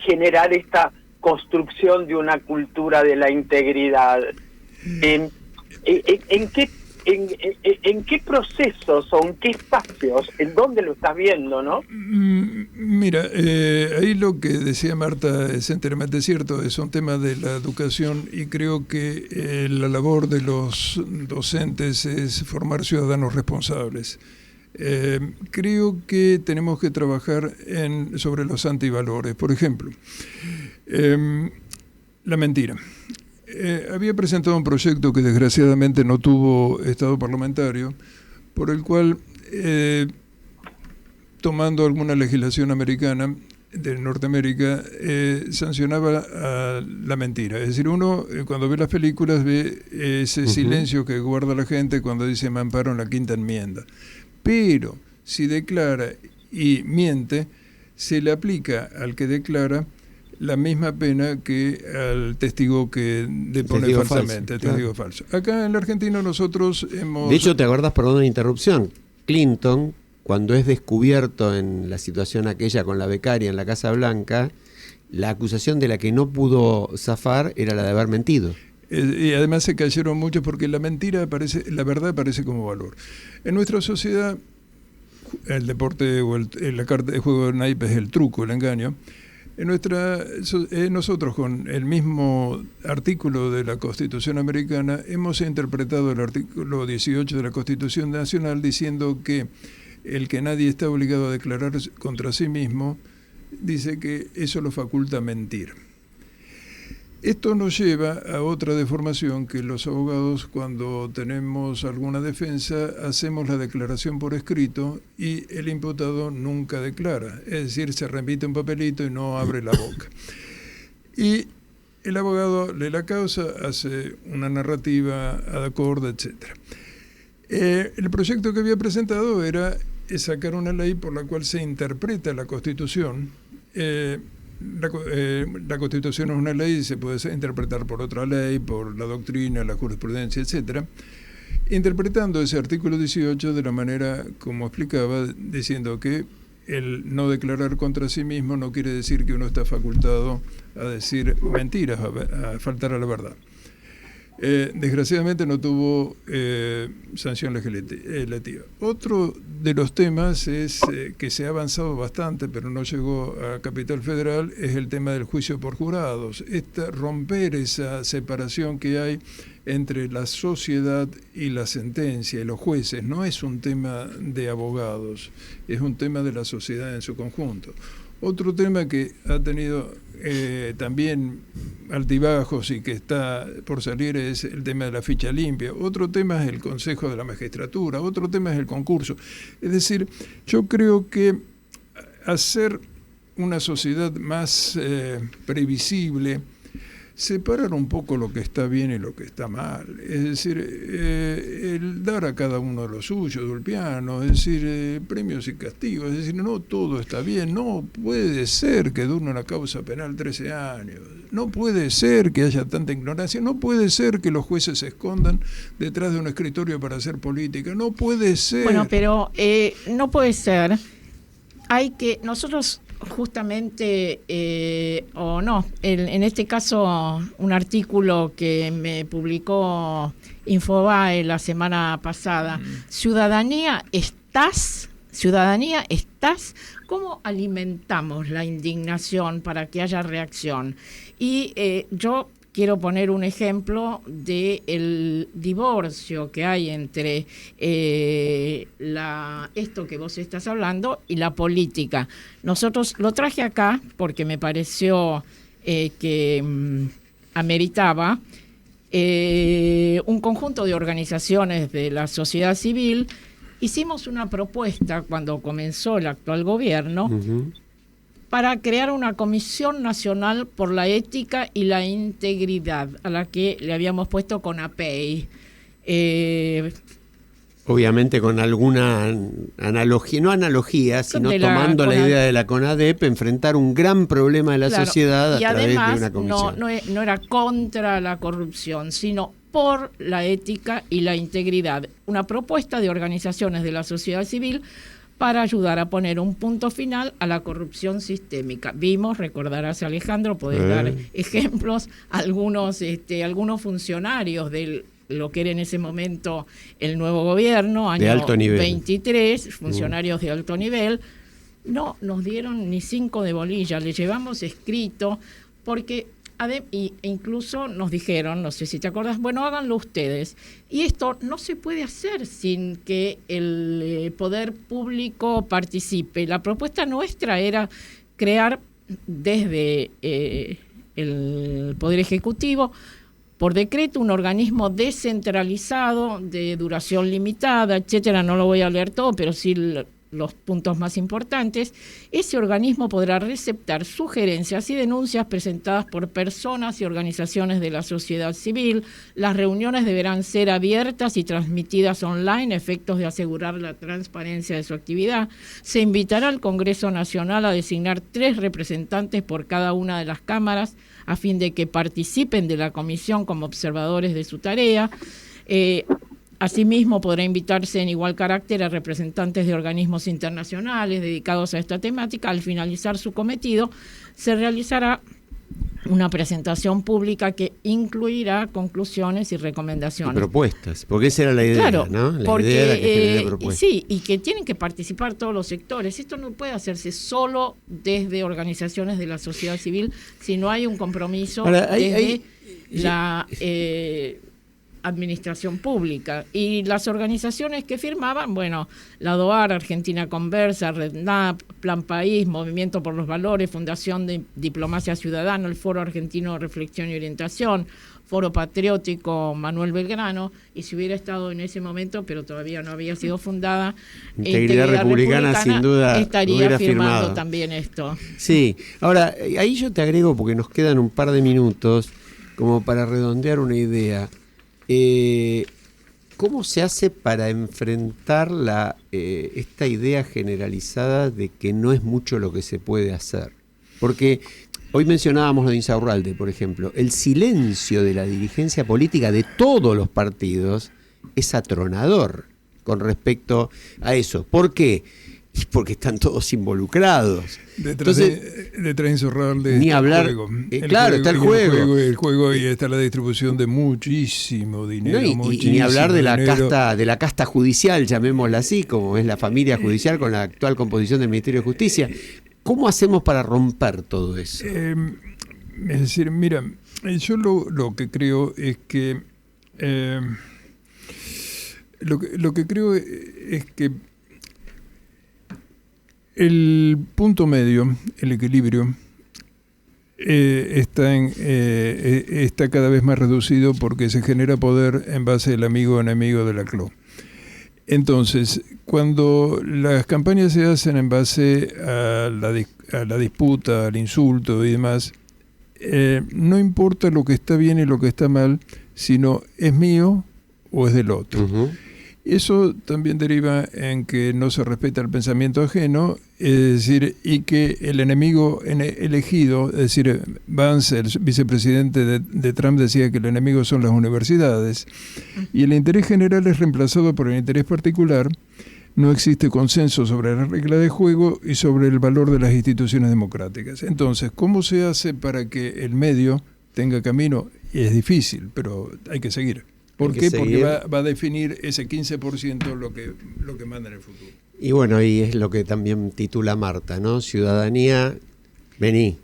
Speaker 8: generar esta construcción de una cultura de la integridad? ¿En qué procesos o en qué espacios? ¿En dónde lo estás viendo, no?
Speaker 4: Mira, ahí lo que decía Marta es enteramente cierto, es un tema de la educación y creo que la labor de los docentes es formar ciudadanos responsables. Creo que tenemos que trabajar sobre los antivalores. Por ejemplo, la mentira. Había presentado un proyecto que desgraciadamente no tuvo estado parlamentario, por el cual, tomando alguna legislación americana de Norteamérica, sancionaba a la mentira. Es decir, uno cuando ve las películas ve ese silencio que guarda la gente cuando dice me amparo en la Quinta Enmienda. Pero si declara y miente, se le aplica al que declara la misma pena que al testigo que depone falsamente, testigo falso. Acá en la Argentina nosotros hemos...
Speaker 2: De hecho, ¿te acuerdas, perdón la interrupción? Clinton, cuando es descubierto en la situación aquella con la becaria en la Casa Blanca, la acusación de la que no pudo zafar era la de haber mentido.
Speaker 4: Y además se cayeron muchos porque la verdad aparece como valor. En nuestra sociedad, el deporte o la carta de juego de naipes es el truco, el engaño. Nosotros con el mismo artículo de la Constitución americana hemos interpretado el artículo 18 de la Constitución Nacional diciendo que el que nadie está obligado a declarar contra sí mismo, dice que eso lo faculta mentir. Esto nos lleva a otra deformación que los abogados, cuando tenemos alguna defensa, hacemos la declaración por escrito y el imputado nunca declara. Es decir, se remite un papelito y no abre la boca. Y el abogado lee la causa, hace una narrativa ad acorde, etc. El proyecto que había presentado era sacar una ley por la cual se interpreta la Constitución. La Constitución es una ley y se puede interpretar por otra ley, por la doctrina, la jurisprudencia, etcétera, interpretando ese artículo 18 de la manera como explicaba, diciendo que el no declarar contra sí mismo no quiere decir que uno está facultado a decir mentiras, a faltar a la verdad. Desgraciadamente no tuvo sanción legislativa. Otro de los temas es que se ha avanzado bastante, pero no llegó a Capital Federal, es el tema del juicio por jurados. Romper esa separación que hay entre la sociedad y la sentencia y los jueces. No es un tema de abogados, es un tema de la sociedad en su conjunto. Otro tema que ha tenido también altibajos y que está por salir es el tema de la ficha limpia. Otro tema es el Consejo de la Magistratura. Otro tema es el concurso. Es decir, yo creo que hacer una sociedad más previsible, separar un poco lo que está bien y lo que está mal, es decir, el dar a cada uno lo suyo, Dulpiano, es decir, premios y castigos, es decir, no todo está bien, no puede ser que dure una causa penal 13 años, no puede ser que haya tanta ignorancia, no puede ser que los jueces se escondan detrás de un escritorio para hacer política, no puede ser.
Speaker 3: Bueno, pero no puede ser, nosotros justamente, en este caso un artículo que me publicó Infobae la semana pasada, Ciudadanía estás, ¿cómo alimentamos la indignación para que haya reacción? Y yo quiero poner un ejemplo del divorcio que hay entre esto que vos estás hablando y la política. Nosotros lo traje acá porque me pareció que ameritaba un conjunto de organizaciones de la sociedad civil. Hicimos una propuesta cuando comenzó el actual gobierno para crear una Comisión Nacional por la Ética y la Integridad, a la que le habíamos puesto CONAPEI.
Speaker 2: Obviamente con alguna analogía, no analogía, sino tomando la idea de la CONADEP, enfrentar un gran problema de la sociedad a través de una comisión.
Speaker 3: No era contra la corrupción, sino por la ética y la integridad. Una propuesta de organizaciones de la sociedad civil para ayudar a poner un punto final a la corrupción sistémica. Vimos, recordarás, Alejandro, podés dar ejemplos, algunos funcionarios del lo que era en ese momento el nuevo gobierno, año 23, funcionarios de alto nivel, no nos dieron ni 5 de bolilla, le llevamos escrito, porque incluso nos dijeron, no sé si te acuerdas, bueno, háganlo ustedes. Y esto no se puede hacer sin que el poder público participe. La propuesta nuestra era crear desde el Poder Ejecutivo, por decreto, un organismo descentralizado de duración limitada, etcétera. No lo voy a leer todo, pero sí los puntos más importantes. Ese organismo podrá receptar sugerencias y denuncias presentadas por personas y organizaciones de la sociedad civil. Las reuniones deberán ser abiertas y transmitidas online, a efectos de asegurar la transparencia de su actividad. Se invitará al Congreso Nacional a designar 3 representantes por cada una de las cámaras, a fin de que participen de la comisión como observadores de su tarea. Asimismo, podrá invitarse en igual carácter a representantes de organismos internacionales dedicados a esta temática. Al finalizar su cometido, se realizará una presentación pública que incluirá conclusiones y recomendaciones.
Speaker 2: Y propuestas, porque esa era la idea,
Speaker 3: claro,
Speaker 2: ¿no? La
Speaker 3: porque,
Speaker 2: idea era que genere propuestas.
Speaker 3: Sí, y que tienen que participar todos los sectores. Esto no puede hacerse solo desde organizaciones de la sociedad civil, si no hay un compromiso desde la administración pública. Y las organizaciones que firmaban, bueno, la DOAR, Argentina Conversa, RedNap, Plan País, Movimiento por los Valores, Fundación de Diplomacia Ciudadana, el Foro Argentino de Reflexión y Orientación, Foro Patriótico Manuel Belgrano, y si hubiera estado en ese momento, pero todavía no había sido fundada,
Speaker 2: Integridad Republicana sin duda
Speaker 3: estaría firmando también esto.
Speaker 2: Sí, ahora, ahí yo te agrego, porque nos quedan un par de minutos, como para redondear una idea. ¿Cómo se hace para enfrentar esta idea generalizada de que no es mucho lo que se puede hacer? Porque hoy mencionábamos lo de Insaurralde, por ejemplo. El silencio de la dirigencia política de todos los partidos es atronador con respecto a eso. ¿Por qué? Porque están todos involucrados.
Speaker 4: Detrás de Insaurralde
Speaker 2: ni hablar, está el
Speaker 4: juego y está la distribución de muchísimo dinero.
Speaker 2: No, y ni hablar de la casta judicial, llamémosla así, como es la familia judicial con la actual composición del Ministerio de Justicia. ¿Cómo hacemos para romper todo eso?
Speaker 4: Es decir, mira, yo lo que creo es que lo que creo es que el punto medio, el equilibrio, está cada vez más reducido porque se genera poder en base del amigo-enemigo de la CLO. Entonces, cuando las campañas se hacen en base a la disputa, al insulto y demás, no importa lo que está bien y lo que está mal, sino es mío o es del otro. Uh-huh. Eso también deriva en que no se respeta el pensamiento ajeno, es decir, y que el enemigo elegido, es decir, Vance, el vicepresidente de Trump, decía que el enemigo son las universidades, y el interés general es reemplazado por el interés particular. No existe consenso sobre la regla de juego y sobre el valor de las instituciones democráticas. Entonces, ¿cómo se hace para que el medio tenga camino? Y es difícil, pero hay que seguir. ¿Por qué? Porque va a definir ese 15% lo que manda en el futuro.
Speaker 2: Y bueno, y es lo que también titula Marta, ¿no? Ciudadanía, vení.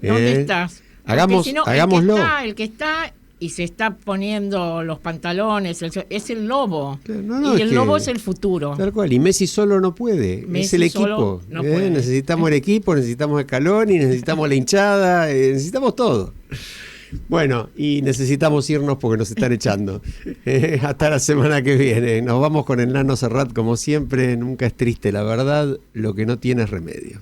Speaker 3: ¿Dónde estás?
Speaker 2: Hagámoslo.
Speaker 3: El que está y se está poniendo los pantalones, es el lobo. Y el lobo es el futuro.
Speaker 2: Tal cual. Y Messi solo no puede. Es el equipo. No puede. Necesitamos el equipo, necesitamos el Scaloni, necesitamos la hinchada, necesitamos todo. Bueno, y necesitamos irnos porque nos están echando. Hasta la semana que viene. Nos vamos con el Nano Serrat, como siempre. Nunca es triste, la verdad. Lo que no tiene es remedio.